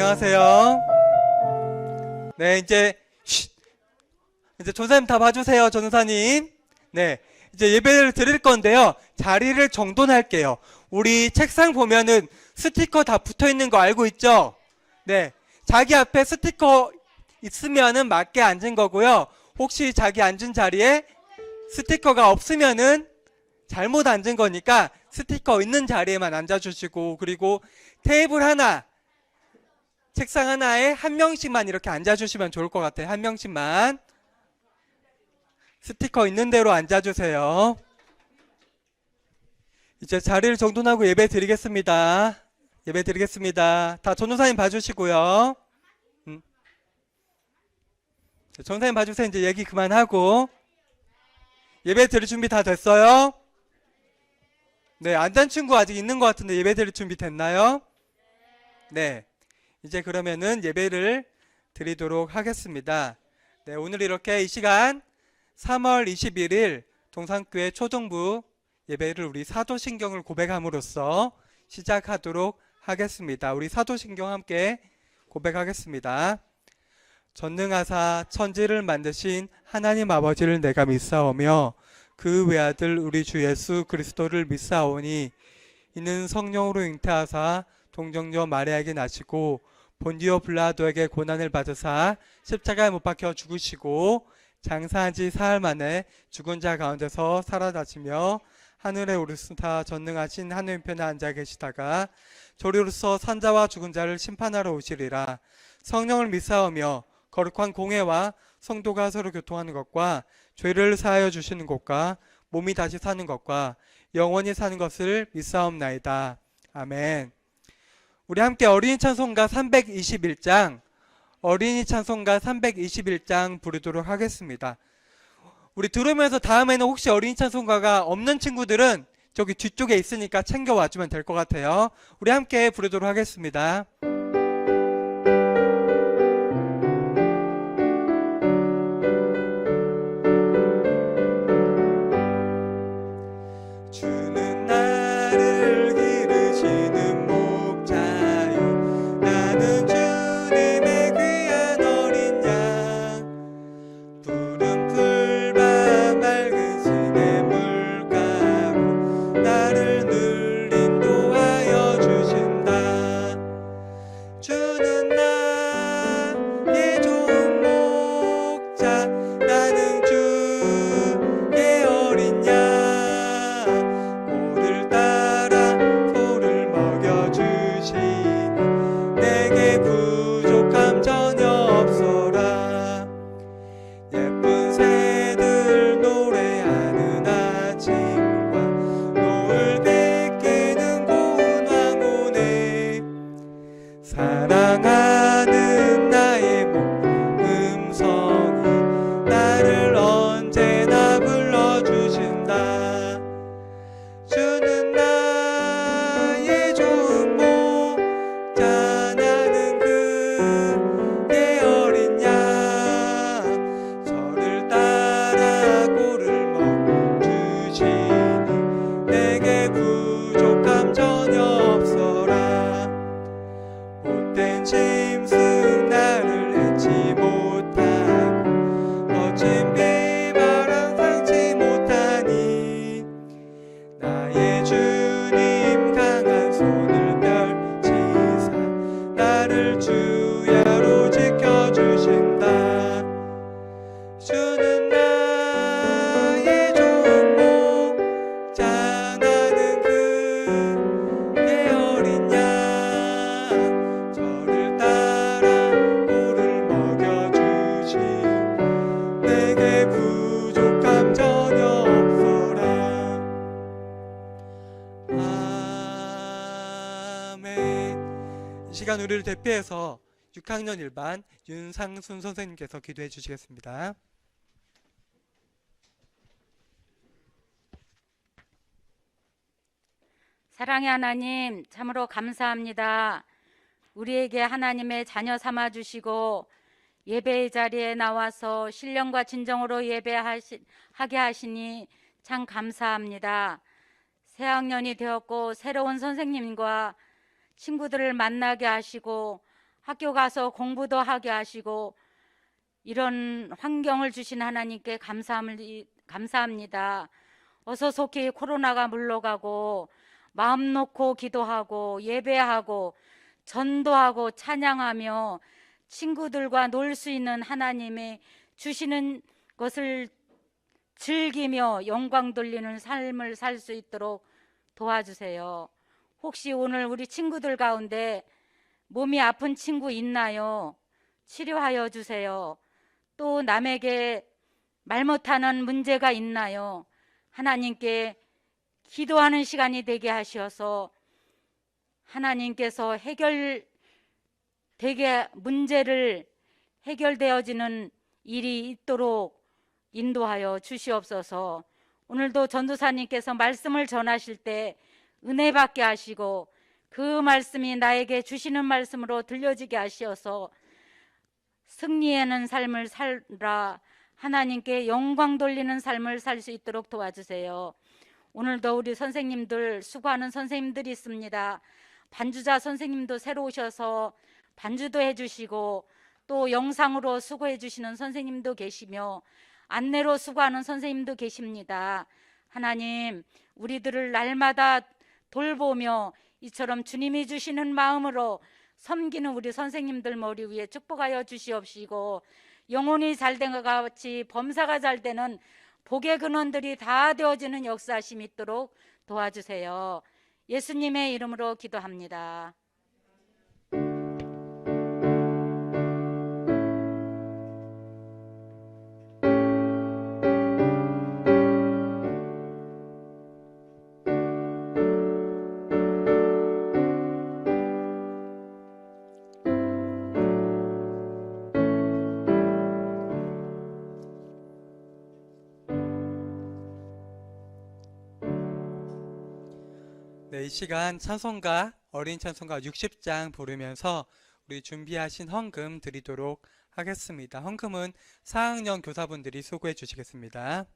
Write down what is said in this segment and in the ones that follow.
안녕하세요. 네, 이제 전사님 다 봐주세요, 전사님. 네, 이제 예배를 드릴 건데요. 자리를 정돈할게요. 우리 책상 보면은 스티커 다 붙어 있는 거 알고 있죠? 네, 자기 앞에 스티커 있으면은 맞게 앉은 거고요. 혹시 자기 앉은 자리에 스티커가 없으면은 잘못 앉은 거니까 스티커 있는 자리에만 앉아주시고, 그리고 테이블 하나, 책상 하나에 한 명씩만 이렇게 앉아주시면 좋을 것 같아요. 한 명씩만. 스티커 있는 대로 앉아주세요. 이제 자리를 정돈하고 예배 드리겠습니다. 예배 드리겠습니다. 다 전도사님 봐주시고요. 전도사님 봐주세요. 이제 얘기 그만하고. 예배 드릴 준비 다 됐어요? 네, 안 된 친구 아직 있는 것 같은데 예배 드릴 준비 됐나요? 네. 이제 그러면은 예배를 드리도록 하겠습니다. 네, 오늘 이렇게 이 시간 3월 21일 동산교회 초등부 예배를 우리 사도신경을 고백함으로써 시작하도록 하겠습니다. 우리 사도신경 함께 고백하겠습니다. 전능하사 천지를 만드신 하나님 아버지를 내가 믿사오며 그 외아들 우리 주 예수 그리스도를 믿사오니 이는 성령으로 잉태하사 동정녀 마리아에게 나시고 본디오 빌라도에게 고난을 받으사 십자가에 못 박혀 죽으시고 장사한 지 사흘 만에 죽은 자 가운데서 살아나시며 하늘에 오르시다 전능하신 하늘 편에 앉아 계시다가 조리로서 산자와 죽은 자를 심판하러 오시리라. 성령을 믿사오며 거룩한 공회와 성도가 서로 교통하는 것과 죄를 사하여 주시는 것과 몸이 다시 사는 것과 영원히 사는 것을 믿사옵나이다. 아멘. 우리 함께 어린이 찬송가 321장 어린이 찬송가 321장 부르도록 하겠습니다. 우리 들으면서 다음에는 혹시 어린이 찬송가가 없는 친구들은 저기 뒤쪽에 있으니까 챙겨와 주면 될 것 같아요. 우리 함께 부르도록 하겠습니다. 시간 우리를 대표해서 6학년 1반 윤상순 선생님께서 기도해 주시겠습니다. 사랑의 하나님, 참으로 감사합니다. 우리에게 하나님의 자녀 삼아 주시고 예배의 자리에 나와서 신령과 진정으로 예배하게 하시니 참 감사합니다. 새 학년이 되었고 새로운 선생님과 친구들을 만나게 하시고 학교 가서 공부도 하게 하시고 이런 환경을 주신 하나님께 감사합니다. 어서 속히 코로나가 물러가고 마음 놓고 기도하고 예배하고 전도하고 찬양하며 친구들과 놀 수 있는 하나님의 주시는 것을 즐기며 영광 돌리는 삶을 살 수 있도록 도와주세요. 혹시 오늘 우리 친구들 가운데 몸이 아픈 친구 있나요? 치료하여 주세요. 또 남에게 말 못하는 문제가 있나요? 하나님께 기도하는 시간이 되게 하셔서 하나님께서 문제를 해결되어지는 일이 있도록 인도하여 주시옵소서. 오늘도 전도사님께서 말씀을 전하실 때 은혜 받게 하시고 그 말씀이 나에게 주시는 말씀으로 들려지게 하시어서 승리하는 삶을 살라 하나님께 영광 돌리는 삶을 살 수 있도록 도와주세요. 오늘도 우리 선생님들 수고하는 선생님들이 있습니다. 반주자 선생님도 새로 오셔서 반주도 해주시고 또 영상으로 수고해 주시는 선생님도 계시며 안내로 수고하는 선생님도 계십니다. 하나님, 우리들을 날마다 돌보며 이처럼 주님이 주시는 마음으로 섬기는 우리 선생님들 머리 위에 축복하여 주시옵시고 영혼이 잘된 것 같이 범사가 잘 되는 복의 근원들이 다 되어지는 역사하심 있도록 도와주세요. 예수님의 이름으로 기도합니다. 네, 이 시간 찬송가 어린 찬송가 60장 부르면서 우리 준비하신 헌금 드리도록 하겠습니다. 헌금은 4학년 교사분들이 수고해 주시겠습니다.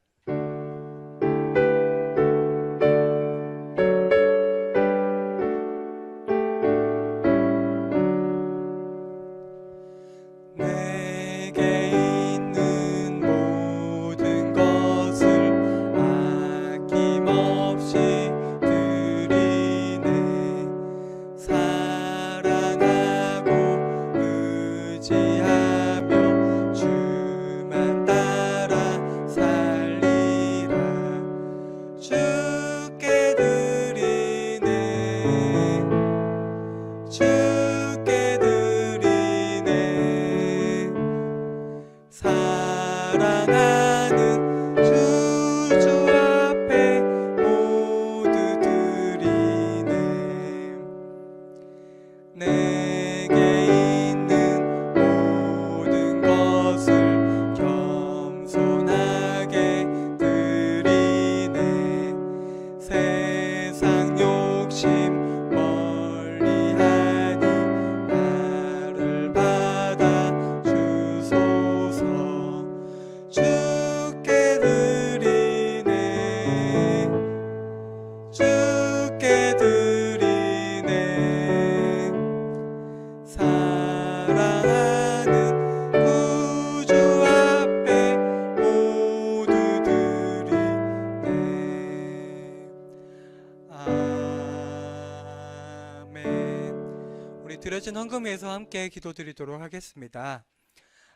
드려진 헌금 위해서 함께 기도드리도록 하겠습니다.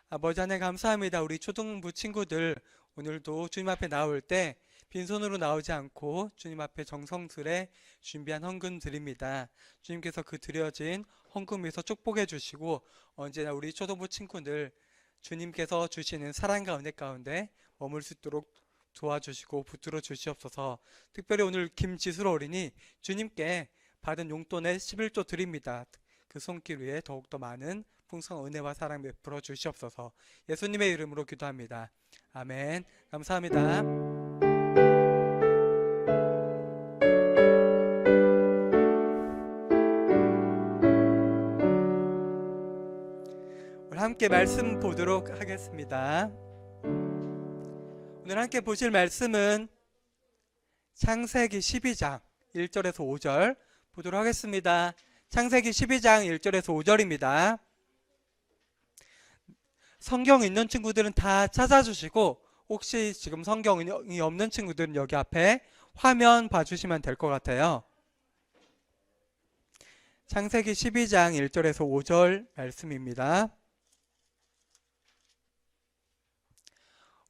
아버지 하나님 감사합니다. 우리 초등부 친구들 오늘도 주님 앞에 나올 때 빈손으로 나오지 않고 주님 앞에 정성스레 준비한 헌금 드립니다. 주님께서 그 드려진 헌금 위해서 축복해 주시고 언제나 우리 초등부 친구들 주님께서 주시는 사랑과 은혜 가운데 머물 수 있도록 도와주시고 붙들어 주시옵소서. 특별히 오늘 김지수로 어린이 주님께 받은 용돈의 11조 드립니다. 그 손길 위에 더욱더 많은 풍성한 은혜와 사랑 베풀어 주시옵소서. 예수님의 이름으로 기도합니다. 아멘. 감사합니다. 오늘 함께 말씀 보도록 하겠습니다. 오늘 함께 보실 말씀은 창세기 12장 1절에서 5절 보도록 하겠습니다. 창세기 12장 1절에서 5절입니다. 성경 있는 친구들은 다 찾아주시고 혹시 지금 성경이 없는 친구들은 여기 앞에 화면 봐주시면 될 것 같아요. 창세기 12장 1절에서 5절 말씀입니다.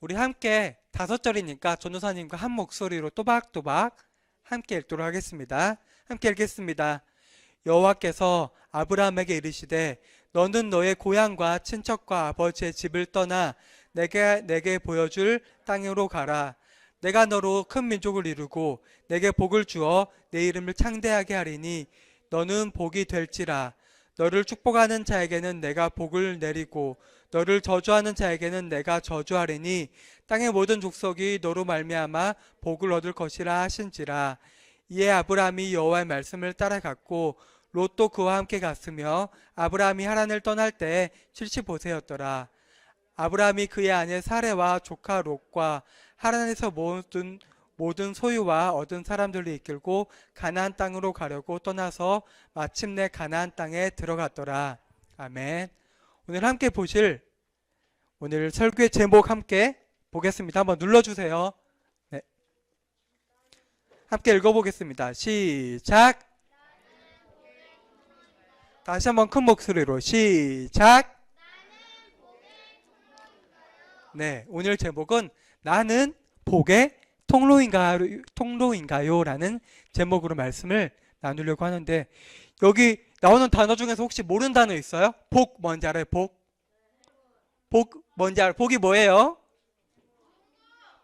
우리 함께 5절이니까 전도사님과 한 목소리로 또박또박 함께 읽도록 하겠습니다. 함께 읽겠습니다. 여호와께서 아브라함에게 이르시되 너는 너의 고향과 친척과 아버지의 집을 떠나 내게 보여줄 땅으로 가라. 내가 너로 큰 민족을 이루고 내게 복을 주어 내 이름을 창대하게 하리니 너는 복이 될지라. 너를 축복하는 자에게는 내가 복을 내리고 너를 저주하는 자에게는 내가 저주하리니 땅의 모든 족속이 너로 말미암아 복을 얻을 것이라 하신지라. 이에 아브라함이 여호와의 말씀을 따라갔고 롯도 그와 함께 갔으며 아브라함이 하란을 떠날 때 75세였더라. 아브라함이 그의 아내 사레와 조카 롯과 하란에서 모든 소유와 얻은 사람들을 이끌고 가나안 땅으로 가려고 떠나서 마침내 가나안 땅에 들어갔더라. 아멘. 오늘 함께 보실 오늘 설교의 제목 함께 보겠습니다. 한번 눌러주세요. 네. 함께 읽어보겠습니다. 시작. 다시 한번 큰 목소리로 시작. 네, 오늘 제목은 나는 복의 통로인가요? 라는 제목으로 말씀을 나누려고 하는데 여기 나오는 단어 중에서 혹시 모르는 단어 있어요? 복 뭔지 알아요? 복 뭔지 알아요? 복이 뭐예요?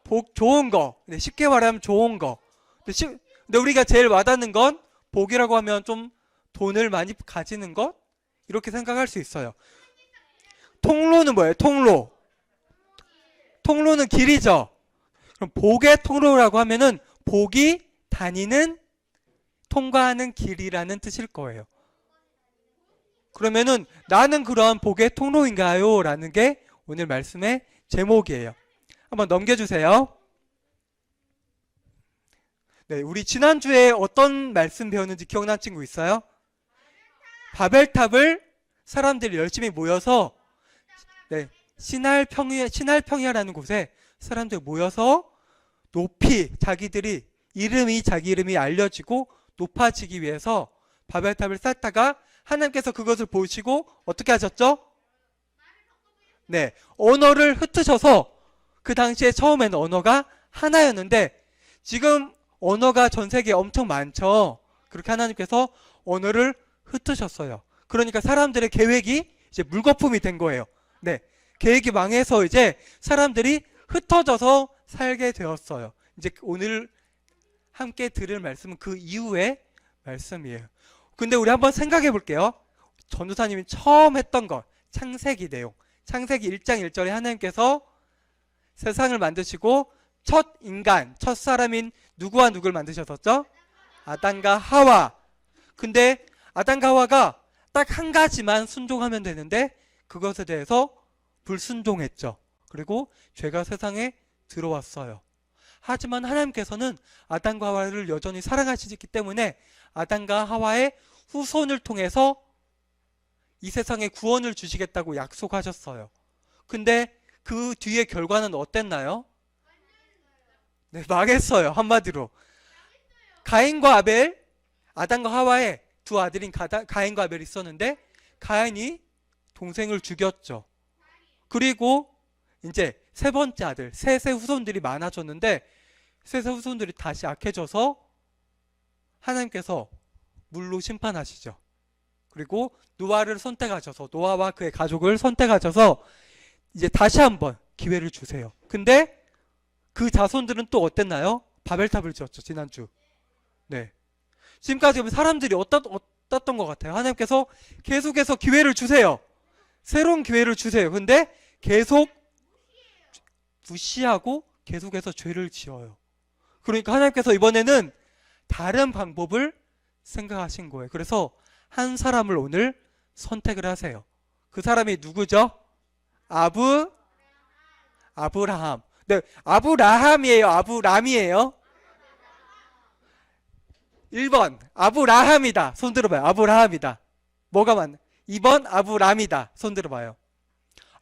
복 좋은 거. 네, 쉽게 말하면 좋은 거. 근데 우리가 제일 와닿는 건 복이라고 하면 좀 돈을 많이 가지는 것? 이렇게 생각할 수 있어요. 통로는 뭐예요? 통로는 길이죠. 그럼 복의 통로라고 하면은 복이 다니는 통과하는 길이라는 뜻일 거예요. 그러면은 나는 그런 복의 통로인가요? 라는 게 오늘 말씀의 제목이에요. 한번 넘겨주세요. 네, 우리 지난주에 어떤 말씀 배웠는지 기억난 친구 있어요? 바벨탑을 사람들이 열심히 모여서 네, 신할평야라는 곳에 사람들이 모여서 높이 자기 이름이 알려지고 높아지기 위해서 바벨탑을 쌓다가 하나님께서 그것을 보시고 어떻게 하셨죠? 네, 언어를 흩으셔서 그 당시에 처음에는 언어가 하나였는데 지금 언어가 전 세계에 엄청 많죠. 그렇게 하나님께서 언어를 흩으셨어요. 그러니까 사람들의 계획이 이제 물거품이 된 거예요. 네, 계획이 망해서 이제 사람들이 흩어져서 살게 되었어요. 이제 오늘 함께 들을 말씀은 그 이후의 말씀이에요. 근데 우리 한번 생각해 볼게요. 전도사님이 처음 했던 것, 창세기 내용. 창세기 1장 1절에 하나님께서 세상을 만드시고 첫 인간, 첫 사람인 누구와 누구를 만드셨었죠? 아담과 하와. 근데 아담과 하와가 딱 한 가지만 순종하면 되는데 그것에 대해서 불순종했죠. 그리고 죄가 세상에 들어왔어요. 하지만 하나님께서는 아담과 하와를 여전히 사랑하시기 때문에 아담과 하와의 후손을 통해서 이 세상에 구원을 주시겠다고 약속하셨어요. 근데 그 뒤의 결과는 어땠나요? 네, 망했어요. 한마디로. 가인과 아벨, 아담과 하와의 두 아들인 가인과 아벨이 있었는데 가인이 동생을 죽였죠. 그리고 이제 세 번째 아들, 셋의 후손들이 많아졌는데 셋의 후손들이 다시 악해져서 하나님께서 물로 심판하시죠. 그리고 노아를 선택하셔서 노아와 그의 가족을 선택하셔서 이제 다시 한번 기회를 주세요. 근데 그 자손들은 또 어땠나요? 바벨탑을 지었죠. 지난주. 네. 지금까지 사람들이 어떻던 것 같아요? 하나님께서 계속해서 기회를 주세요. 새로운 기회를 주세요. 근데 계속 무시하고 계속해서 죄를 지어요. 그러니까 하나님께서 이번에는 다른 방법을 생각하신 거예요. 그래서 한 사람을 오늘 선택을 하세요. 그 사람이 누구죠? 아브라함. 네, 아브라함이에요? 아브람이에요? 1번 아브라함이다. 손 들어봐요. 아브라함이다. 뭐가 맞나? 2번 아브람이다. 손 들어봐요.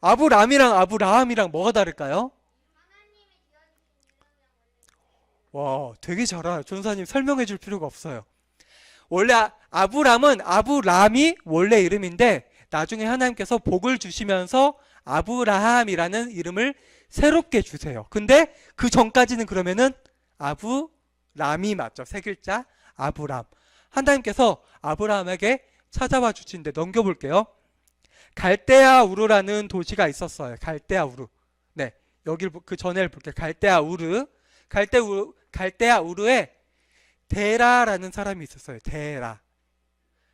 아브람이랑 아브라함이랑 뭐가 다를까요? 와, 되게 잘 알아요. 전사님 설명해 줄 필요가 없어요. 원래 아브람은 아브람이 원래 이름인데 나중에 하나님께서 복을 주시면서 아브라함이라는 이름을 새롭게 주세요. 근데 그 전까지는 그러면은 아브람이 맞죠. 세 글자 아브람. 하나님께서 아브라함에게 찾아와 주시는데 넘겨볼게요. 갈대아 우르라는 도시가 있었어요. 갈대아 우르. 네, 여기를 그 전에를 볼게요. 갈대아 우르. 갈대아 우르에 데라라는 사람이 있었어요.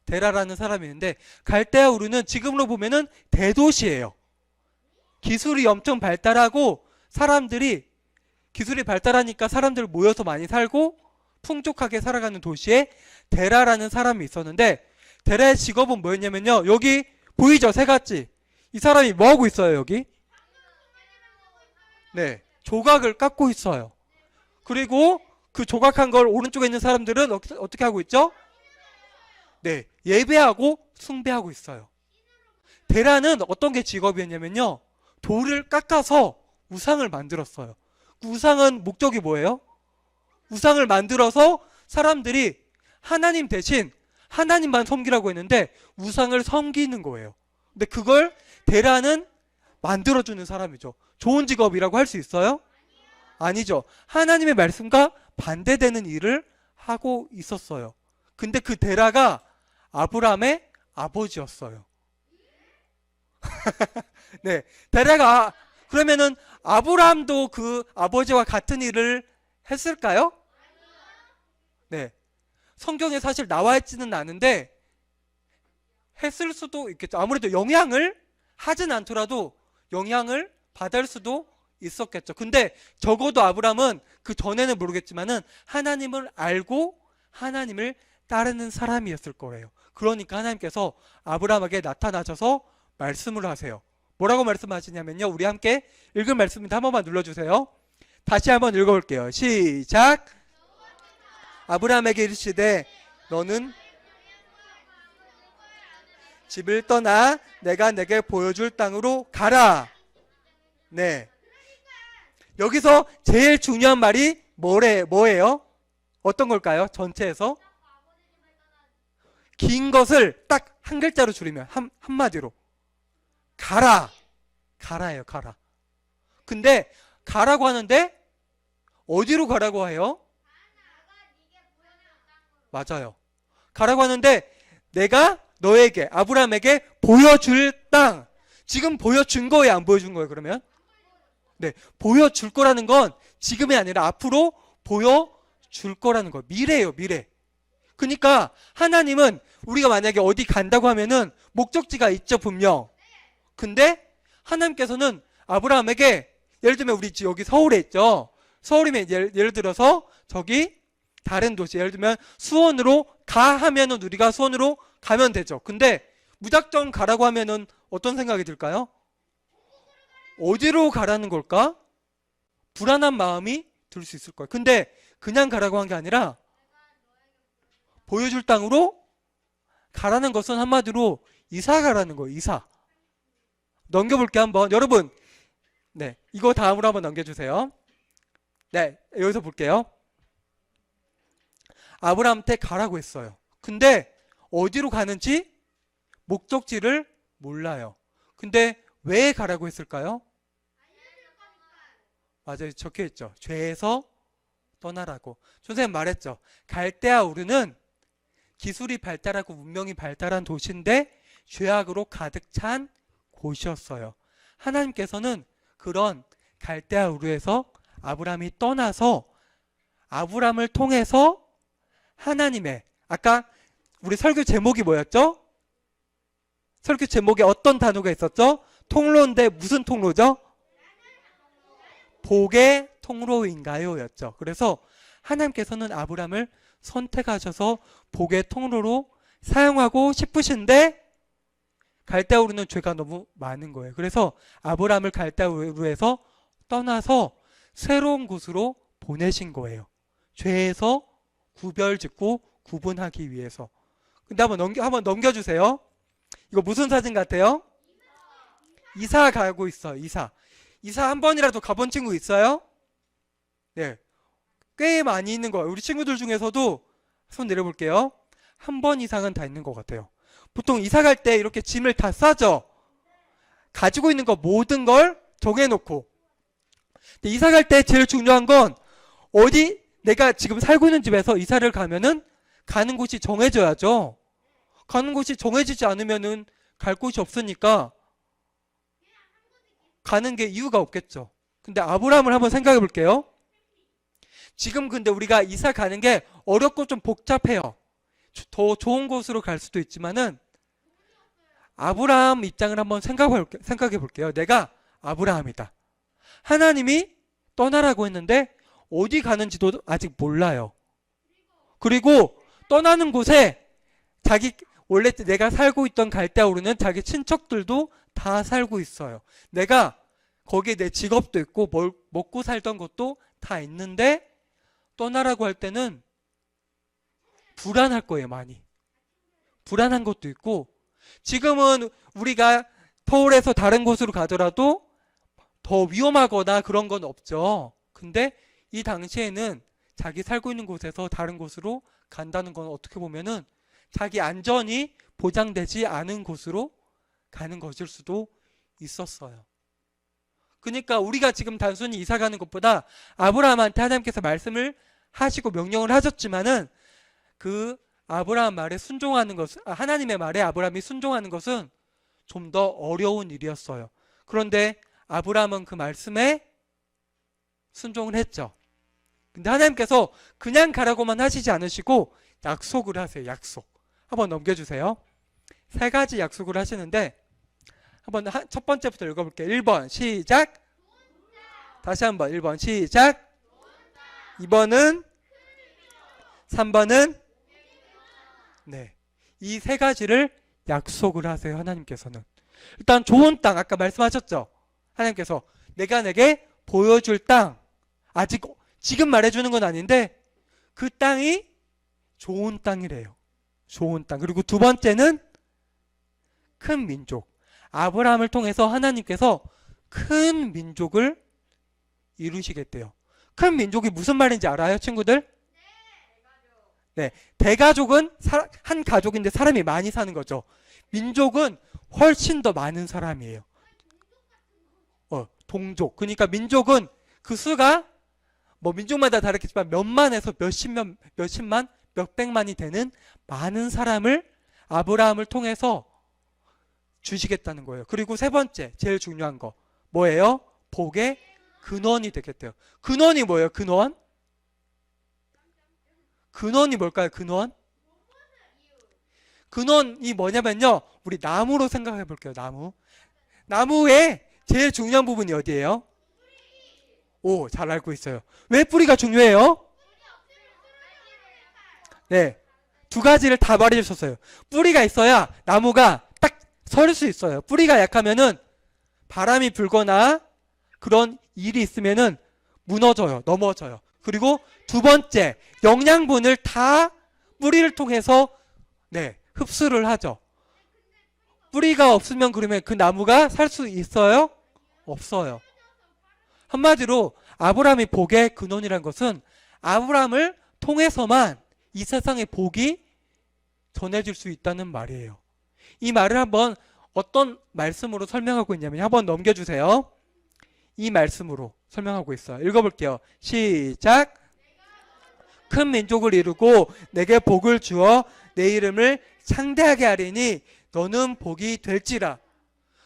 데라라는 사람이 있는데 갈대아 우르는 지금으로 보면은 대도시예요. 기술이 엄청 발달하고 기술이 발달하니까 사람들 모여서 많이 살고 풍족하게 살아가는 도시에 데라라는 사람이 있었는데 데라의 직업은 뭐였냐면요. 여기 보이죠? 세 가지. 이 사람이 뭐 하고 있어요, 여기? 네, 조각을 깎고 있어요. 그리고 그 조각한 걸 오른쪽에 있는 사람들은 어떻게 하고 있죠? 네, 예배하고 숭배하고 있어요. 데라는 어떤 게 직업이었냐면요. 돌을 깎아서 우상을 만들었어요. 그 우상은 목적이 뭐예요? 우상을 만들어서 사람들이 하나님 대신 하나님만 섬기라고 했는데 우상을 섬기는 거예요. 근데 그걸 데라는 만들어주는 사람이죠. 좋은 직업이라고 할 수 있어요? 아니죠. 하나님의 말씀과 반대되는 일을 하고 있었어요. 근데 그 데라가 아브람의 아버지였어요. 네, 데라가 그러면은 아브람도 그 아버지와 같은 일을 했을까요? 네, 성경에 사실 나와 있지는 않은데 했을 수도 있겠죠. 아무래도 영향을 하진 않더라도 영향을 받을 수도 있었겠죠. 근데 적어도 아브람은 그 전에는 모르겠지만은 하나님을 알고 하나님을 따르는 사람이었을 거예요. 그러니까 하나님께서 아브람에게 나타나셔서 말씀을 하세요. 뭐라고 말씀하시냐면요. 우리 함께 읽은 말씀인데 한 번만 눌러주세요. 다시 한번 읽어볼게요. 시작. 아브람에게 이르시되 너는 집을 떠나 내가 내게 보여줄 땅으로 가라. 네. 여기서 제일 중요한 말이 뭐예요? 어떤 걸까요? 전체에서 긴 것을 딱 한 글자로 줄이면 한마디로 가라. 가라예요. 가라. 근데 가라고 하는데 어디로 가라고 해요? 맞아요. 가라고 하는데 내가 너에게 아브람에게 보여줄 땅. 지금 보여준 거예요? 안 보여준 거예요? 그러면? 네, 보여줄 거라는 건 지금이 아니라 앞으로 보여줄 거라는 거예요. 미래예요, 미래. 그러니까 하나님은 우리가 만약에 어디 간다고 하면은 목적지가 있죠, 분명. 근데 하나님께서는 아브라함에게 예를 들면 우리 여기 서울에 있죠. 서울이면 예를 들어서 저기 다른 도시, 예를 들면 수원으로 가 하면은 우리가 수원으로 가면 되죠. 근데 무작정 가라고 하면은 어떤 생각이 들까요? 어디로 가라는 걸까? 불안한 마음이 들 수 있을 거예요. 근데 그냥 가라고 한 게 아니라 보여줄 땅으로 가라는 것은 한마디로 이사 가라는 거예요. 이사. 넘겨볼게요, 한번. 여러분, 네, 이거 다음으로 한번 넘겨주세요. 네, 여기서 볼게요. 아브라함한테 가라고 했어요. 근데 어디로 가는지 목적지를 몰라요. 근데 왜 가라고 했을까요? 맞아요. 적혀있죠. 죄에서 떠나라고. 선생님 말했죠. 갈대아 우르는 기술이 발달하고 문명이 발달한 도시인데 죄악으로 가득 찬 곳이었어요. 하나님께서는 그런 갈대아 우르에서 아브람이 떠나서 아브람을 통해서 하나님의 아까 우리 설교 제목이 뭐였죠? 설교 제목에 어떤 단어가 있었죠? 통로인데 무슨 통로죠? 복의 통로인가요? 였죠. 그래서 하나님께서는 아브람을 선택하셔서 복의 통로로 사용하고 싶으신데 갈대아 우르는 죄가 너무 많은 거예요. 그래서 아브람을 갈대아 우르에서 떠나서 새로운 곳으로 보내신 거예요. 죄에서 구별짓고 구분하기 위해서. 근데 한번 넘겨주세요. 이거 무슨 사진 같아요? 이사 가고 있어요. 이사 한 번이라도 가본 친구 있어요? 네, 꽤 많이 있는 거예요. 우리 친구들 중에서도 손 내려볼게요. 한 번 이상은 다 있는 것 같아요. 보통 이사 갈 때 이렇게 짐을 다 싸죠. 가지고 있는 거 모든 걸 정해놓고. 근데 이사 갈 때 제일 중요한 건 어디 내가 지금 살고 있는 집에서 이사를 가면은 가는 곳이 정해져야죠. 가는 곳이 정해지지 않으면은 갈 곳이 없으니까 가는 게 이유가 없겠죠. 근데 아브라함을 한번 생각해 볼게요. 지금 근데 우리가 이사 가는 게 어렵고 좀 복잡해요. 더 좋은 곳으로 갈 수도 있지만은 아브라함 입장을 한번 생각해 볼게요. 내가 아브라함이다. 하나님이 떠나라고 했는데 어디 가는지도 아직 몰라요. 그리고 떠나는 곳에 원래 내가 살고 있던 갈대아우르는 자기 친척들도 다 살고 있어요. 내가 거기에 내 직업도 있고 먹고 살던 것도 다 있는데 떠나라고 할 때는 불안할 거예요. 많이 불안한 것도 있고, 지금은 우리가 서울에서 다른 곳으로 가더라도 더 위험하거나 그런 건 없죠. 근데 이 당시에는 자기 살고 있는 곳에서 다른 곳으로 간다는 건 어떻게 보면은 자기 안전이 보장되지 않은 곳으로 가는 것일 수도 있었어요. 그러니까 우리가 지금 단순히 이사 가는 것보다 아브라함한테 하나님께서 말씀을 하시고 명령을 하셨지만은 그 아브라함 말에 순종하는 것은, 하나님의 말에 아브라함이 순종하는 것은 좀 더 어려운 일이었어요. 그런데 아브라함은 그 말씀에 순종을 했죠. 근데 하나님께서 그냥 가라고만 하시지 않으시고 약속을 하세요. 약속. 한번 넘겨주세요. 3가지 약속을 하시는데 한번 첫 번째부터 읽어볼게요. 1번 시작. 다시 한번 1번 시작. 2번은 3번은 네, 이 3가지를 약속을 하세요. 하나님께서는 일단 좋은 땅, 아까 말씀하셨죠. 하나님께서 내가 내게 보여줄 땅, 아직 지금 말해주는 건 아닌데 그 땅이 좋은 땅이래요. 좋은 땅. 그리고 두 번째는 큰 민족. 아브라함을 통해서 하나님께서 큰 민족을 이루시겠대요. 큰 민족이 무슨 말인지 알아요, 친구들? 네, 대가족은 한 가족인데 사람이 많이 사는 거죠. 민족은 훨씬 더 많은 사람이에요. 동족. 그러니까 민족은 그 수가 뭐 민족마다 다르겠지만 몇만에서 몇십만, 몇백만이 되는 많은 사람을 아브라함을 통해서 주시겠다는 거예요. 그리고 3번째, 제일 중요한 거 뭐예요? 복의 근원이 되겠대요. 근원이 뭐예요? 근원이 뭘까요? 근원이 뭐냐면요, 우리 나무로 생각해 볼게요. 나무의 제일 중요한 부분이 어디예요? 오, 잘 알고 있어요. 왜 뿌리가 중요해요? 네, 2가지를 다 말해 주셨어요. 뿌리가 있어야 나무가 딱 설 수 있어요. 뿌리가 약하면은 바람이 불거나 그런 일이 있으면은 무너져요. 넘어져요. 그리고 2번째, 영양분을 다 뿌리를 통해서 흡수를 하죠. 뿌리가 없으면 그러면 그 나무가 살 수 있어요? 없어요. 한마디로 아브라함의 복의 근원이란 것은 아브라함을 통해서만 이 세상의 복이 전해질 수 있다는 말이에요. 이 말을 한번 어떤 말씀으로 설명하고 있냐면 한번 넘겨주세요. 이 말씀으로 설명하고 있어요. 읽어볼게요. 시작. 큰 민족을 이루고 내게 복을 주어 내 이름을 창대하게 하리니 너는 복이 될지라.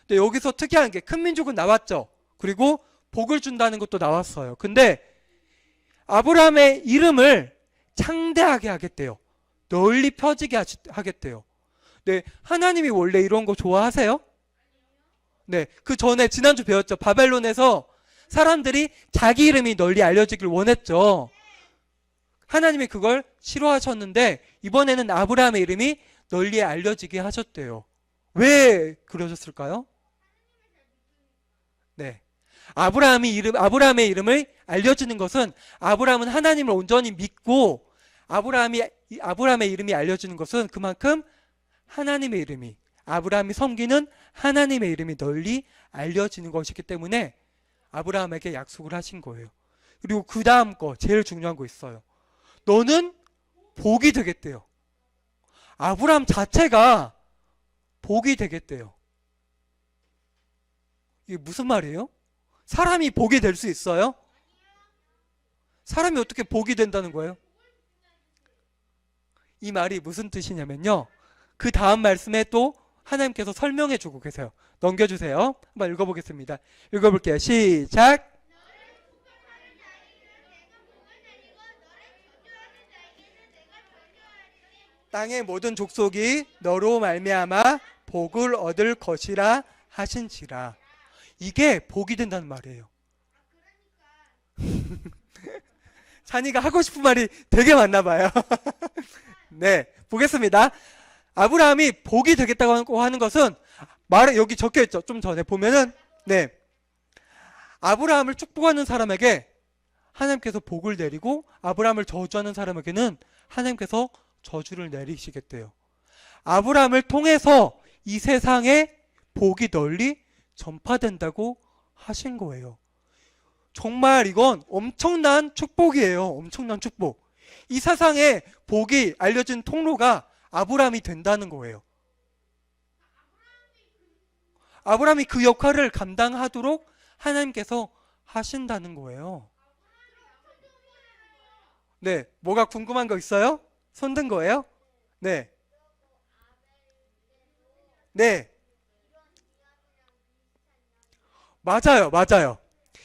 근데 여기서 특이한 게 큰 민족은 나왔죠. 그리고 복을 준다는 것도 나왔어요. 근데 아브라함의 이름을 창대하게 하겠대요. 널리 펴지게 하겠대요. 네, 하나님이 원래 이런 거 좋아하세요? 네, 그 전에 지난주 배웠죠. 바벨론에서 사람들이 자기 이름이 널리 알려지길 원했죠. 하나님이 그걸 싫어하셨는데 이번에는 아브라함의 이름이 널리 알려지게 하셨대요. 왜 그러셨을까요? 네, 아브라함의 이름을 알려지는 것은 아브라함은 하나님을 온전히 믿고 아브라함의 이름이 알려지는 것은 그만큼 하나님의 이름이 아브라함이 섬기는 하나님의 이름이 널리 알려지는 것이기 때문에 아브라함에게 약속을 하신 거예요. 그리고 그 다음 거 제일 중요한 거 있어요. 너는 복이 되겠대요. 아브라함 자체가 복이 되겠대요. 이게 무슨 말이에요? 사람이 복이 될 수 있어요? 사람이 어떻게 복이 된다는 거예요? 이 말이 무슨 뜻이냐면요. 그 다음 말씀에 또 하나님께서 설명해 주고 계세요. 넘겨주세요. 한번 읽어보겠습니다. 읽어볼게요. 시작. 땅의 모든 족속이 너로 말미암아 복을 얻을 것이라 하신지라. 이게 복이 된다는 말이에요. 찬이가 하고 싶은 말이 되게 많나 봐요. 네, 보겠습니다. 아브라함이 복이 되겠다고 하는 것은 말에 여기 적혀 있죠. 좀 전에 보면은 네. 아브라함을 축복하는 사람에게 하나님께서 복을 내리고 아브라함을 저주하는 사람에게는 하나님께서 저주를 내리시겠대요. 아브라함을 통해서 이 세상에 복이 널리 전파된다고 하신 거예요. 정말 이건 엄청난 축복이에요. 엄청난 축복. 이 세상에 복이 알려진 통로가 아브라함이 된다는 거예요. 아브라함이 그 역할을 감당하도록 하나님께서 하신다는 거예요. 네, 뭐가 궁금한 거 있어요? 손 든 거예요? 네. 네. 맞아요, 맞아요.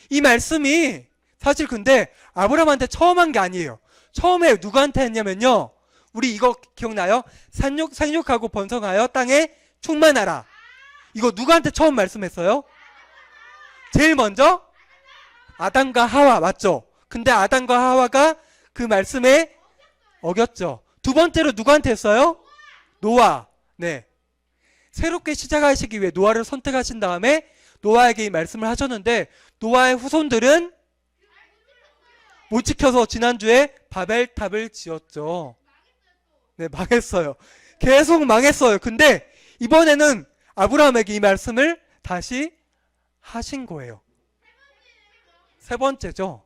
이 말씀이 사실 근데 아브라함한테 처음 한 게 아니에요. 처음에 누구한테 했냐면요. 우리 이거 기억나요? 생육하고 번성하여 땅에 충만하라. 이거 누구한테 처음 말씀했어요? 제일 먼저 아담과 하와 맞죠? 근데 아담과 하와가 그 말씀에 어겼죠. 두 번째로 누구한테 했어요? 노아. 네. 새롭게 시작하시기 위해 노아를 선택하신 다음에 노아에게 이 말씀을 하셨는데 노아의 후손들은 못 지켜서 지난주에 바벨탑을 지었죠. 네, 망했어요. 계속 망했어요. 근데 이번에는 아브라함에게 이 말씀을 다시 하신 거예요. 세 번째죠.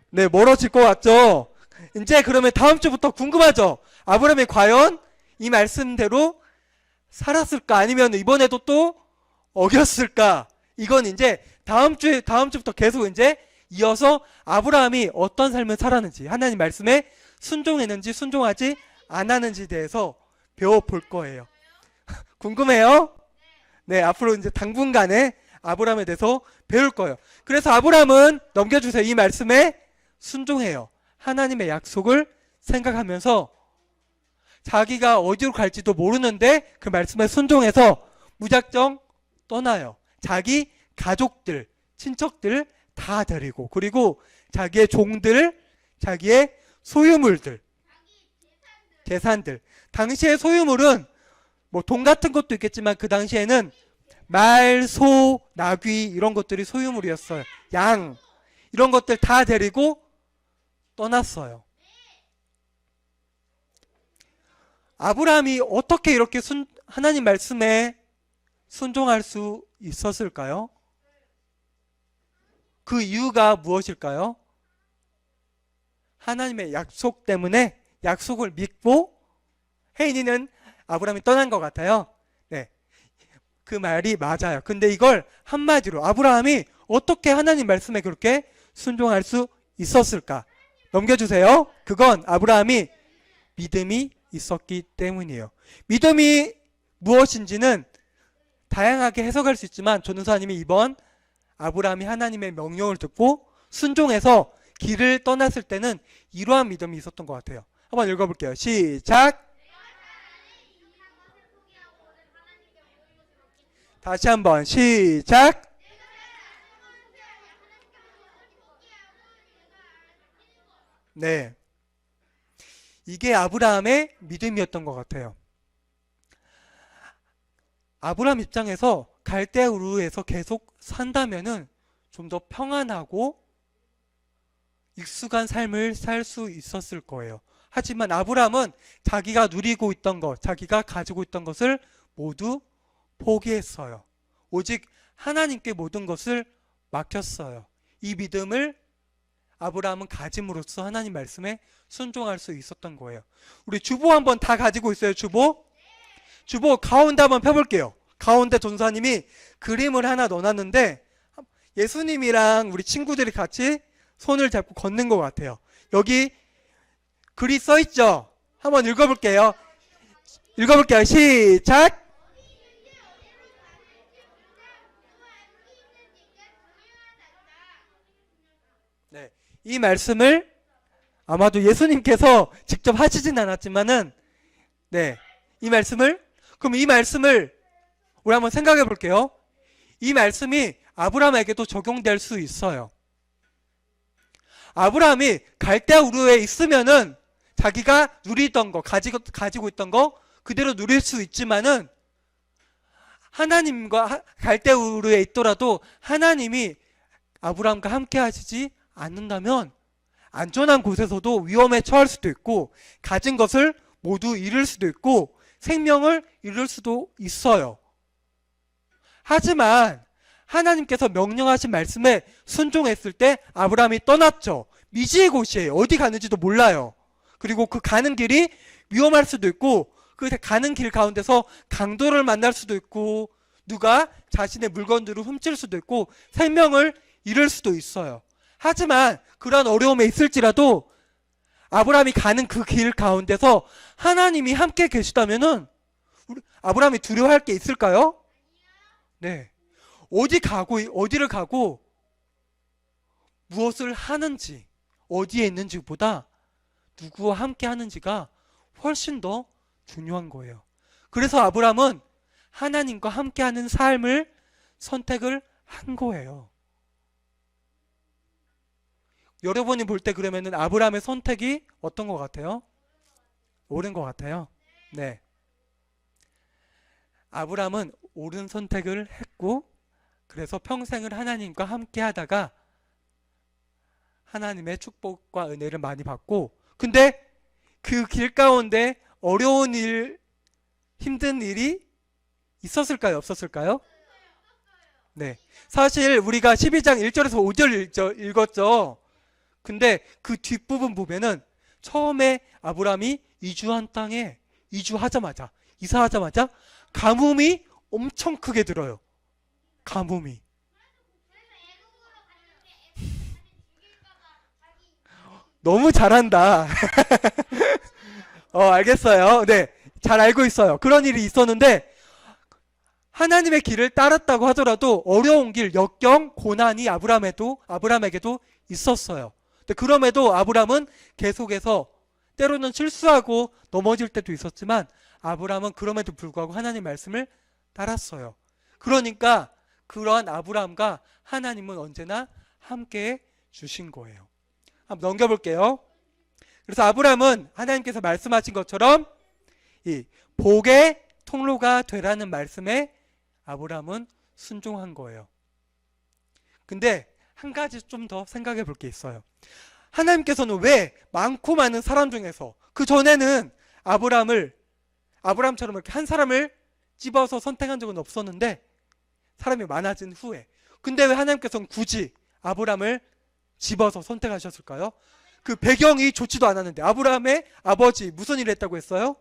네, 멀어질 것 같죠? 이제 그러면 다음 주부터 궁금하죠? 아브라함이 과연 이 말씀대로 살았을까? 아니면 이번에도 또 어겼을까? 이건 이제 다음 주부터 계속 이제 이어서 아브라함이 어떤 삶을 살았는지, 하나님 말씀에 순종했는지, 순종하지 않았는지에 대해서 배워볼 거예요. 궁금해요? 네, 앞으로 이제 당분간에 아브라함에 대해서 배울 거예요. 그래서 아브라함은 넘겨주세요. 이 말씀에 순종해요. 하나님의 약속을 생각하면서 자기가 어디로 갈지도 모르는데 그 말씀에 순종해서 무작정 떠나요. 자기 가족들, 친척들 다 데리고 그리고 자기의 종들, 자기의 소유물들, 재산들. 당시의 소유물은 뭐 돈 같은 것도 있겠지만 그 당시에는 말, 소, 나귀 이런 것들이 소유물이었어요. 양 이런 것들 다 데리고 떠났어요. 아브라함이 어떻게 이렇게 하나님 말씀에 순종할 수 있었을까요? 그 이유가 무엇일까요? 하나님의 약속 때문에 약속을 믿고 혜인이는 아브라함이 떠난 것 같아요. 네, 그 말이 맞아요. 근데 이걸 한마디로 아브라함이 어떻게 하나님 말씀에 그렇게 순종할 수 있었을까? 넘겨주세요. 그건 아브라함이 믿음이 있었기 때문이에요. 믿음이 무엇인지는 다양하게 해석할 수 있지만 전도사님이 이번 아브라함이 하나님의 명령을 듣고 순종해서 길을 떠났을 때는 이러한 믿음이 있었던 것 같아요. 한번 읽어볼게요. 시작. 다시 한번 시작. 네, 이게 아브라함의 믿음이었던 것 같아요. 아브라함 입장에서 갈대아 우르에서 계속 산다면은 좀 더 평안하고 익숙한 삶을 살 수 있었을 거예요. 하지만 아브라함은 자기가 누리고 있던 것, 자기가 가지고 있던 것을 모두 포기했어요. 오직 하나님께 모든 것을 맡겼어요. 이 믿음을 아브라함은 가짐으로써 하나님 말씀에 순종할 수 있었던 거예요. 우리 주보 한번 다 가지고 있어요. 주보 가운데 한번 펴볼게요. 가운데 전사님이 그림을 하나 넣어놨는데 예수님이랑 우리 친구들이 같이 손을 잡고 걷는 것 같아요. 여기 글이 써있죠? 한번 읽어볼게요. 시작! 네, 이 말씀을 아마도 예수님께서 직접 하시진 않았지만은, 네, 그럼 이 말씀을 우리 한번 생각해 볼게요. 이 말씀이 아브라함에게도 적용될 수 있어요. 아브라함이 갈대아 우르에 있으면은 자기가 누리던 거, 가지고 있던 거 그대로 누릴 수 있지만은 하나님과 갈대아 우르에 있더라도 하나님이 아브라함과 함께 하시지 않는다면 안전한 곳에서도 위험에 처할 수도 있고 가진 것을 모두 잃을 수도 있고 생명을 잃을 수도 있어요. 하지만 하나님께서 명령하신 말씀에 순종했을 때 아브라함이 떠났죠. 미지의 곳이에요. 어디 가는지도 몰라요. 그리고 그 가는 길이 위험할 수도 있고 그 가는 길 가운데서 강도를 만날 수도 있고 누가 자신의 물건들을 훔칠 수도 있고 생명을 잃을 수도 있어요. 하지만 그런 어려움에 있을지라도 아브라함이 가는 그 길 가운데서 하나님이 함께 계시다면은 아브라함이 두려워할 게 있을까요? 네. 어디를 가고 무엇을 하는지 어디에 있는지보다 누구와 함께 하는지가 훨씬 더 중요한 거예요. 그래서 아브라함은 하나님과 함께하는 삶을 선택을 한 거예요. 여러분이 볼 때 그러면은 아브라함의 선택이 어떤 것 같아요? 옳은 것 같아요. 네. 아브라함은 옳은 선택을 했고 그래서 평생을 하나님과 함께 하다가 하나님의 축복과 은혜를 많이 받고 근데 그 길 가운데 어려운 일, 힘든 일이 있었을까요? 없었을까요? 네. 사실 우리가 12장 1절에서 5절 읽었죠. 근데 그 뒷부분 보면은 처음에 아브라함이 이주한 땅에 이사하자마자 가뭄이 엄청 크게 들어요. 가뭄이. 너무 잘한다. 알겠어요. 네. 잘 알고 있어요. 그런 일이 있었는데 하나님의 길을 따랐다고 하더라도 어려운 길, 역경, 고난이 아브라함에게도 있었어요. 근데 그럼에도 아브라함은 계속해서 때로는 실수하고 넘어질 때도 있었지만 아브라함은 그럼에도 불구하고 하나님 말씀을 따랐어요. 그러니까 그러한 아브라함과 하나님은 언제나 함께 주신 거예요. 한번 넘겨볼게요. 그래서 아브라함은 하나님께서 말씀하신 것처럼 이 복의 통로가 되라는 말씀에 아브라함은 순종한 거예요. 근데 한 가지 좀 더 생각해 볼 게 있어요. 하나님께서는 왜 많고 많은 사람 중에서 그 전에는 아브라함처럼 이렇게 한 사람을 집어서 선택한 적은 없었는데 사람이 많아진 후에 근데 왜 하나님께서는 굳이 아브라함을 집어서 선택하셨을까요? 그 배경이 좋지도 않았는데 아브라함의 아버지 무슨 일을 했다고 했어요?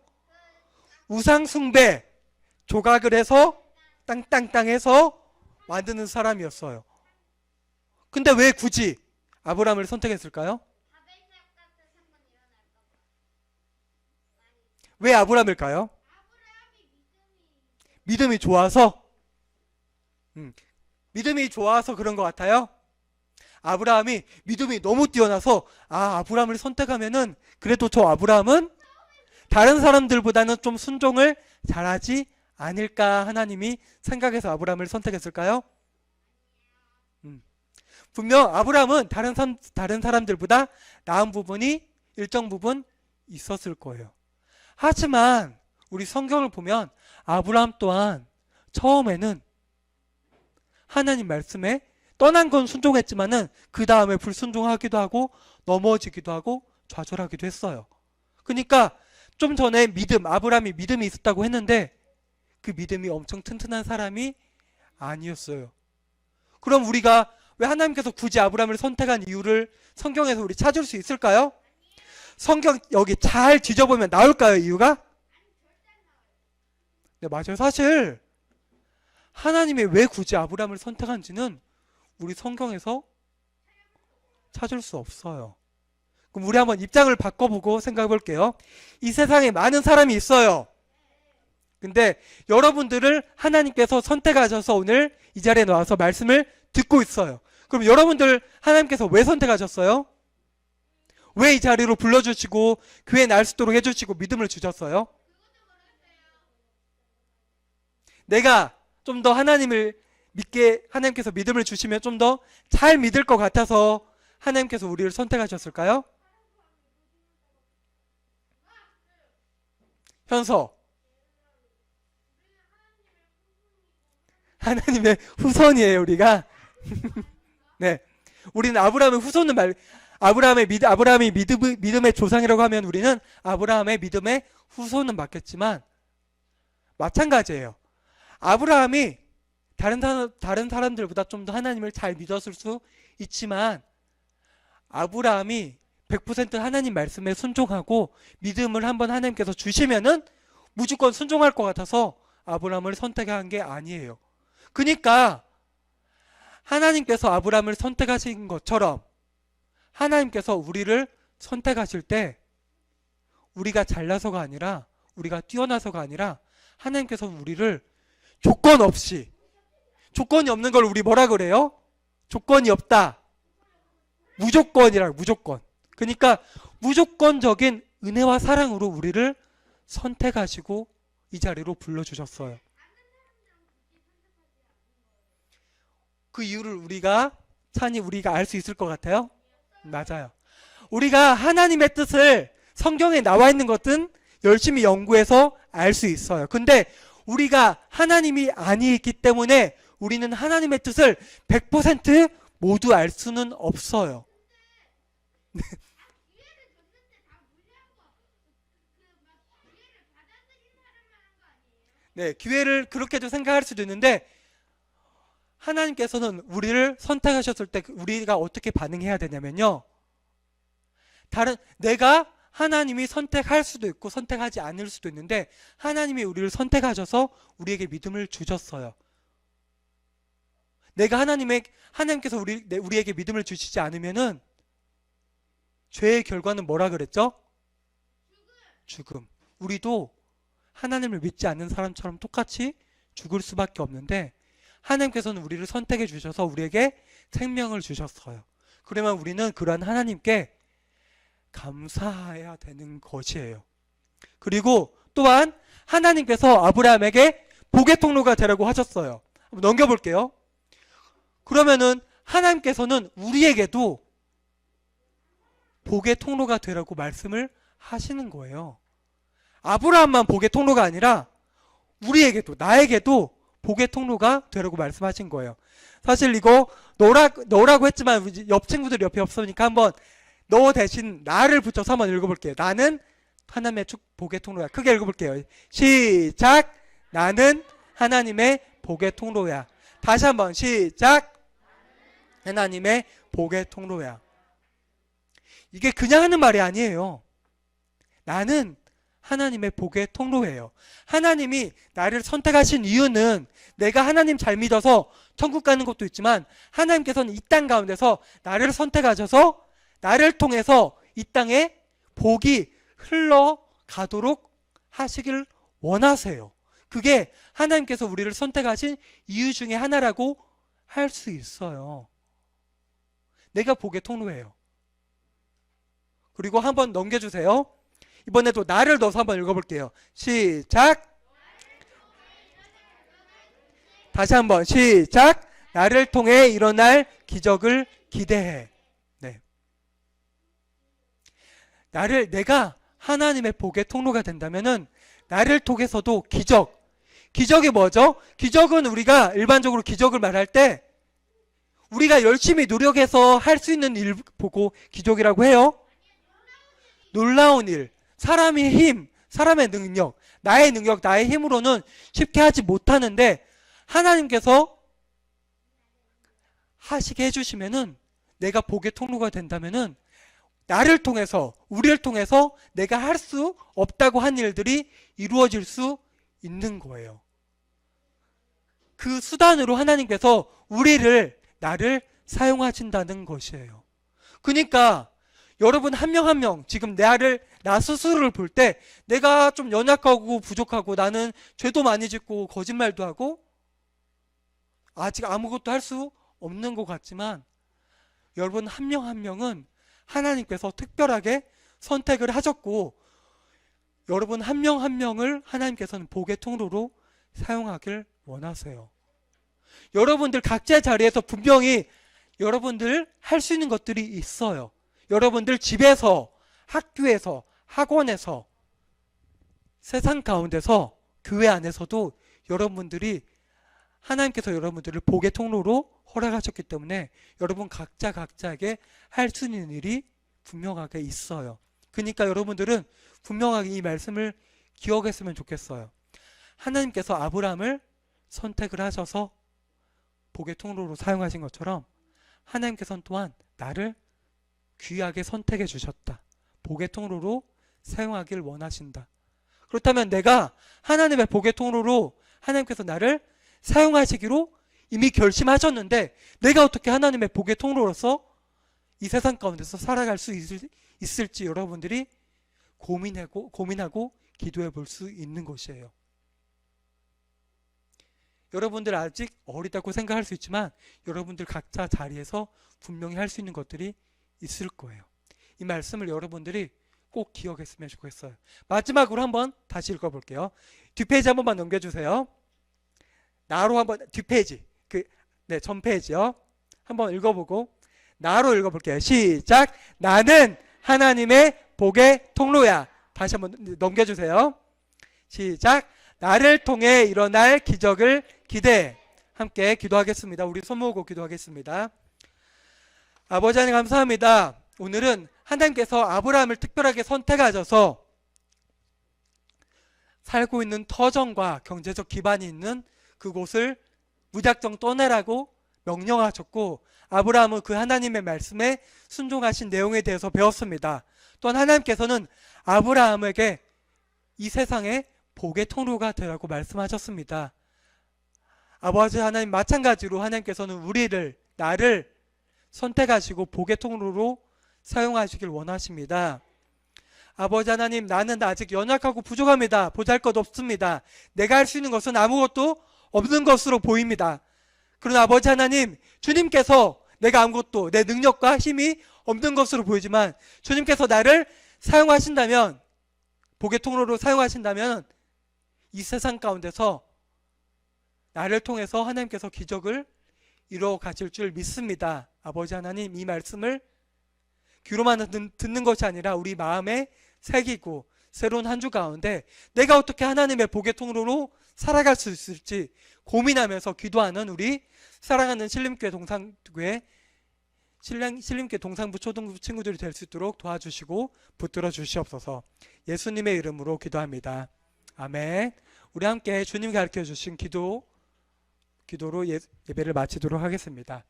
우상 숭배 조각을 해서 땅땅땅 해서 만드는 사람이었어요. 근데 왜 굳이 아브라함을 선택했을까요? 왜 아브라함일까요? 믿음이 좋아서? 믿음이 좋아서 그런 것 같아요. 아브라함이 믿음이 너무 뛰어나서 아브라함을 선택하면은 그래도 저 아브라함은 다른 사람들보다는 좀 순종을 잘하지 않을까 하나님이 생각해서 아브라함을 선택했을까요? 분명 아브라함은 다른 사람들보다 나은 부분이 일정 부분 있었을 거예요. 하지만 우리 성경을 보면 아브라함 또한 처음에는 하나님 말씀에 떠난 건 순종했지만은 그 다음에 불순종하기도 하고 넘어지기도 하고 좌절하기도 했어요. 그러니까 좀 전에 아브라함이 믿음이 있었다고 했는데 그 믿음이 엄청 튼튼한 사람이 아니었어요. 그럼 우리가 왜 하나님께서 굳이 아브라함을 선택한 이유를 성경에서 우리 찾을 수 있을까요? 성경 여기 잘 뒤져보면 나올까요, 이유가? 네, 맞아요. 사실 하나님이 왜 굳이 아브라함을 선택한지는 우리 성경에서 찾을 수 없어요. 그럼 우리 한번 입장을 바꿔보고 생각해 볼게요. 이 세상에 많은 사람이 있어요. 근데 여러분들을 하나님께서 선택하셔서 오늘 이 자리에 나와서 말씀을 듣고 있어요. 그럼 여러분들 하나님께서 왜 선택하셨어요? 왜 이 자리로 불러주시고 교회에 날 수 있도록 해주시고 믿음을 주셨어요? 내가 좀 더 하나님을 믿게 하나님께서 믿음을 주시면 좀 더 잘 믿을 것 같아서 하나님께서 우리를 선택하셨을까요? 현서, 하나님의 후손이에요, 우리가. 네, 우리는 아브라함의 후손은 아브라함이 믿음의 조상이라고 하면 우리는 아브라함의 믿음의 후손은 맞겠지만 마찬가지예요. 아브라함이 다른 사람들보다 좀 더 하나님을 잘 믿었을 수 있지만 아브라함이 100% 하나님 말씀에 순종하고 믿음을 한번 하나님께서 주시면은 무조건 순종할 것 같아서 아브라함을 선택한 게 아니에요. 그러니까 하나님께서 아브라함을 선택하신 것처럼 하나님께서 우리를 선택하실 때 우리가 잘나서가 아니라 우리가 뛰어나서가 아니라 하나님께서 우리를 조건이 없는 걸 우리 뭐라 그래요? 조건이 없다. 무조건이라고, 무조건. 그러니까 무조건적인 은혜와 사랑으로 우리를 선택하시고 이 자리로 불러주셨어요. 그 이유를 우리가 알 수 있을 것 같아요? 맞아요. 우리가 하나님의 뜻을 성경에 나와 있는 것은 열심히 연구해서 알 수 있어요. 근데 우리가 하나님이 아니기 때문에 우리는 하나님의 뜻을 100% 모두 알 수는 없어요. 네, 기회를 그렇게도 생각할 수도 있는데 하나님께서는 우리를 선택하셨을 때 우리가 어떻게 반응해야 되냐면요. 내가 하나님이 선택할 수도 있고 선택하지 않을 수도 있는데 하나님이 우리를 선택하셔서 우리에게 믿음을 주셨어요. 하나님께서 우리에게 믿음을 주시지 않으면은 죄의 결과는 뭐라 그랬죠? 죽음. 우리도 하나님을 믿지 않는 사람처럼 똑같이 죽을 수밖에 없는데 하나님께서는 우리를 선택해 주셔서 우리에게 생명을 주셨어요. 그러면 우리는 그러한 하나님께 감사해야 되는 것이에요. 그리고 또한 하나님께서 아브라함에게 복의 통로가 되라고 하셨어요. 한번 넘겨볼게요. 그러면은 하나님께서는 우리에게도 복의 통로가 되라고 말씀을 하시는 거예요. 아브라함만 복의 통로가 아니라 우리에게도, 나에게도 복의 통로가 되라고 말씀하신 거예요. 사실 이거 너라고 했지만 옆 친구들이 옆에 없으니까 한번 너 대신 나를 붙여서 한번 읽어볼게요. 나는 하나님의 복의 통로야. 크게 읽어볼게요. 시작. 나는 하나님의 복의 통로야. 다시 한번 시작. 하나님의 복의 통로야. 이게 그냥 하는 말이 아니에요. 나는 하나님의 복의 통로예요. 하나님이 나를 선택하신 이유는 내가 하나님 잘 믿어서 천국 가는 것도 있지만 하나님께서는 이 땅 가운데서 나를 선택하셔서 나를 통해서 이 땅에 복이 흘러가도록 하시길 원하세요. 그게 하나님께서 우리를 선택하신 이유 중에 하나라고 할 수 있어요. 내가 복의 통로예요. 그리고 한번 넘겨주세요. 이번에도 나를 넣어서 한번 읽어볼게요. 시작. 다시 한번 시작. 나를 통해 일어날 기적을 기대해. 네. 내가 하나님의 복의 통로가 된다면은 나를 통해서도 기적이 뭐죠? 기적은 우리가 일반적으로 기적을 말할 때 우리가 열심히 노력해서 할 수 있는 일 보고 기적이라고 해요. 놀라운 일. 사람의 힘, 사람의 능력, 나의 능력, 나의 힘으로는 쉽게 하지 못하는데 하나님께서 하시게 해주시면은, 내가 복의 통로가 된다면은 나를 통해서, 우리를 통해서 내가 할 수 없다고 한 일들이 이루어질 수 있는 거예요. 그 수단으로 하나님께서 나를 사용하신다는 것이에요. 그러니까 여러분 한 명 한 명 지금 나 스스로를 볼 때 내가 좀 연약하고 부족하고 나는 죄도 많이 짓고 거짓말도 하고 아직 아무것도 할 수 없는 것 같지만, 여러분 한 명 한 명은 하나님께서 특별하게 선택을 하셨고, 여러분 한 명 한 명을 하나님께서는 복의 통로로 사용하길 원하세요. 여러분들 각자의 자리에서 분명히 여러분들 할 수 있는 것들이 있어요. 여러분들 집에서, 학교에서, 학원에서, 세상 가운데서, 교회 안에서도 여러분들이, 하나님께서 여러분들을 복의 통로로 허락하셨기 때문에 여러분 각자에게 할 수 있는 일이 분명하게 있어요. 그러니까 여러분들은 분명하게 이 말씀을 기억했으면 좋겠어요. 하나님께서 아브라함을 선택을 하셔서 복의 통로로 사용하신 것처럼 하나님께서는 또한 나를 귀하게 선택해 주셨다. 복의 통로로 사용하길 원하신다. 그렇다면 내가 하나님의 복의 통로로 하나님께서 나를 사용하시기로 이미 결심하셨는데, 내가 어떻게 하나님의 복의 통로로서 이 세상 가운데서 살아갈 수 있을지 여러분들이 고민하고 기도해 볼 수 있는 것이에요. 여러분들 아직 어리다고 생각할 수 있지만 여러분들 각자 자리에서 분명히 할 수 있는 것들이 있을 거예요. 이 말씀을 여러분들이 꼭 기억했으면 좋겠어요. 마지막으로 한번 다시 읽어볼게요. 뒷페이지 한 번만 넘겨주세요. 나로 한번, 뒷페이지, 전페이지요. 한번 읽어보고 나로 읽어볼게요. 시작. 나는 하나님의 복의 통로야. 다시 한번 넘겨주세요. 시작. 나를 통해 일어날 기적을 기대해. 함께 기도하겠습니다. 우리 손 모으고 기도하겠습니다. 아버지 하나님 감사합니다. 오늘은 하나님께서 아브라함을 특별하게 선택하셔서 살고 있는 터전과 경제적 기반이 있는 그곳을 무작정 떠나라고 명령하셨고, 아브라함은 그 하나님의 말씀에 순종하신 내용에 대해서 배웠습니다. 또한 하나님께서는 아브라함에게 이 세상에 복의 통로가 되라고 말씀하셨습니다. 아버지 하나님, 마찬가지로 하나님께서는 나를 선택하시고 복의 통로로 사용하시길 원하십니다. 아버지 하나님, 나는 아직 연약하고 부족합니다. 보잘것 없습니다. 내가 할 수 있는 것은 아무것도 없는 것으로 보입니다. 그러나 아버지 하나님, 주님께서 내가 아무것도, 내 능력과 힘이 없는 것으로 보이지만 주님께서 나를 사용하신다면, 복의 통로로 사용하신다면 이 세상 가운데서 나를 통해서 하나님께서 기적을 이루어 가실 줄 믿습니다. 아버지 하나님, 이 말씀을 귀로만 듣는 것이 아니라 우리 마음에 새기고 새로운 한 주 가운데 내가 어떻게 하나님의 복의 통로로 살아갈 수 있을지 고민하면서 기도하는 우리 사랑하는 신림교회 동상부 초등부 친구들이 될 수 있도록 도와주시고 붙들어 주시옵소서. 예수님의 이름으로 기도합니다. 아멘. 우리 함께 주님이 가르쳐 주신 기도로 예배를 마치도록 하겠습니다.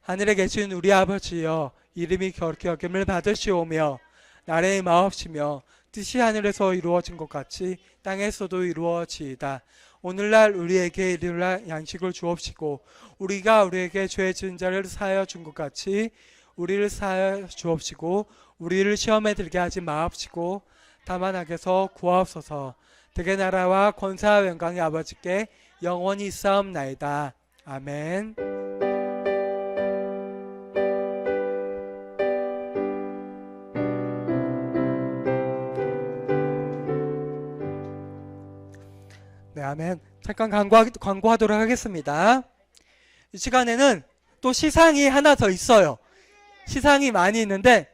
하늘에 계신 우리 아버지여, 이름이 거룩히 여김을 받으시오며 나라의 마옵시며 뜻이 하늘에서 이루어진 것 같이 땅에서도 이루어지이다. 오늘날 우리에게 일용할 양식을 주옵시고 우리가 우리에게 죄 지은 자를 사하여 준 것 같이 우리를 사하여 주옵시고 우리를 시험에 들게 하지 마옵시고 다만 악에서 구하옵소서. 대개 나라와 권세와 영광이 아버지께 영원히 있사옵나이다. 아멘. 네, 아멘. 잠깐 광고하도록 하겠습니다. 이 시간에는 또 시상이 하나 더 있어요. 시상이 많이 있는데,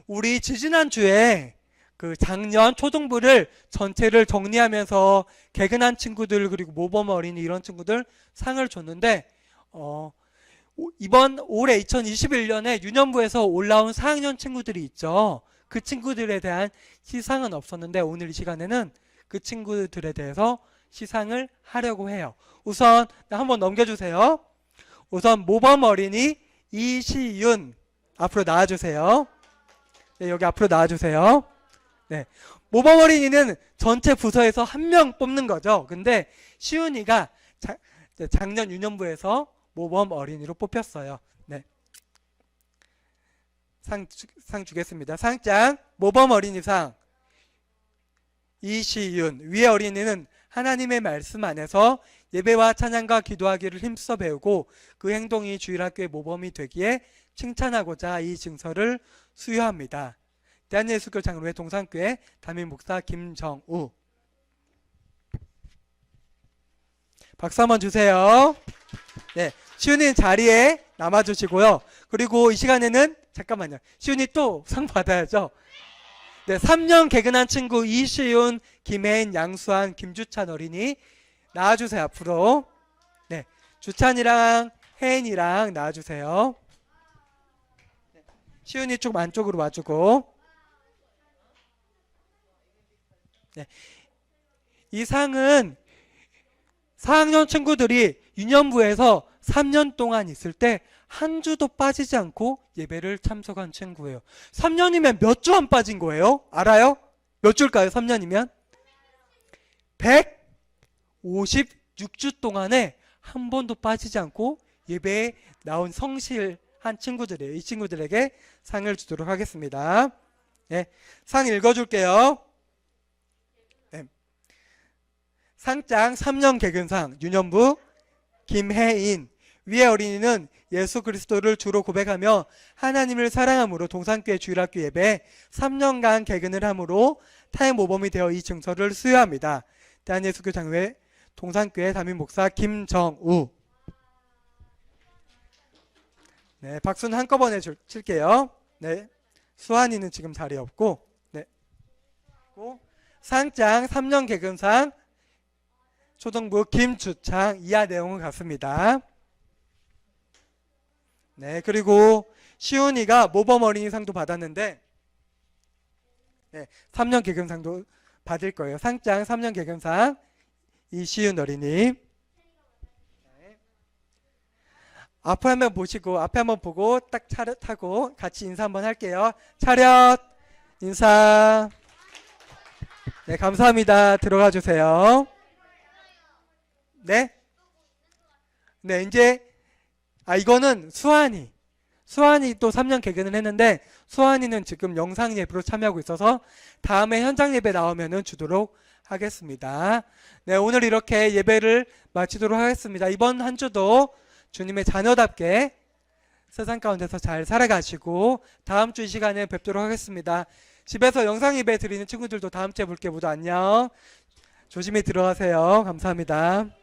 우리 지지난주에 그 작년 초등부를 전체를 정리하면서 개근한 친구들, 그리고 모범 어린이 이런 친구들 상을 줬는데, 이번 올해 2021년에 유년부에서 올라온 4학년 친구들이 있죠. 그 친구들에 대한 시상은 없었는데 오늘 이 시간에는 그 친구들에 대해서 시상을 하려고 해요. 우선 한번 넘겨주세요. 우선 모범 어린이 이시윤 앞으로 나와주세요. 네, 여기 앞으로 나와주세요. 네, 모범 어린이는 전체 부서에서 한 명 뽑는 거죠. 근데 시윤이가 작년 유년부에서 모범 어린이로 뽑혔어요. 네, 상 주겠습니다. 상장 모범 어린이상 이시윤. 위의 어린이는 하나님의 말씀 안에서 예배와 찬양과 기도하기를 힘써 배우고 그 행동이 주일학교의 모범이 되기에 칭찬하고자 이 증서를 수여합니다. 대한예수교 장로회 동산교회 담임 목사 김정우. 박수 한번 주세요. 네, 시윤이 자리에 남아주시고요. 그리고 이 시간에는 잠깐만요. 시윤이 또 상 받아야죠. 네, 3년 개근한 친구 이시윤, 김혜인, 양수환, 김주찬 어린이 나와주세요. 앞으로. 네, 주찬이랑 혜인이랑 나와주세요. 시윤이 좀 안쪽으로 와주고. 네, 이 상은 4학년 친구들이 유년부에서 3년 동안 있을 때 한 주도 빠지지 않고 예배를 참석한 친구예요. 3년이면 몇 주 안 빠진 거예요? 알아요? 몇 주일까요? 3년이면? 156주 동안에 한 번도 빠지지 않고 예배에 나온 성실한 친구들이에요. 이 친구들에게 상을 주도록 하겠습니다. 네, 상 읽어줄게요. 네. 상장 3년 개근상 유년부 김혜인. 위의 어린이는 예수 그리스도를 주로 고백하며 하나님을 사랑함으로 동산교회 주일학교 예배에 3년간 개근을 함으로 타임 모범이 되어 이 증서를 수여합니다. 대한예수교 장로회 동산교회 담임 목사 김정우. 네, 박수는 한꺼번에 칠게요. 네, 수환이는 지금 자리에 없고. 네, 상장 3년 개근상 초등부 김주창. 이하 내용은 같습니다. 네, 그리고 시훈이가 모범 어린이 상도 받았는데, 네, 3년 개근상도 받을 거예요. 상장 3년 개근상 이시윤 어린이. 네. 앞에 한번 보시고, 앞에 한번 보고 딱 차렷하고 같이 인사 한번 할게요. 차렷 인사. 네, 감사합니다. 들어가 주세요. 네, 네, 이제 이거는 수환이 또 3년 개근을 했는데 수환이는 지금 영상 예배로 참여하고 있어서 다음에 현장 예배 나오면은 주도록 하겠습니다. 네, 오늘 이렇게 예배를 마치도록 하겠습니다. 이번 한 주도 주님의 자녀답게 세상 가운데서 잘 살아가시고 다음 주 이 시간에 뵙도록 하겠습니다. 집에서 영상 예배 드리는 친구들도 다음 주에 볼게요. 모두 안녕. 조심히 들어가세요. 감사합니다.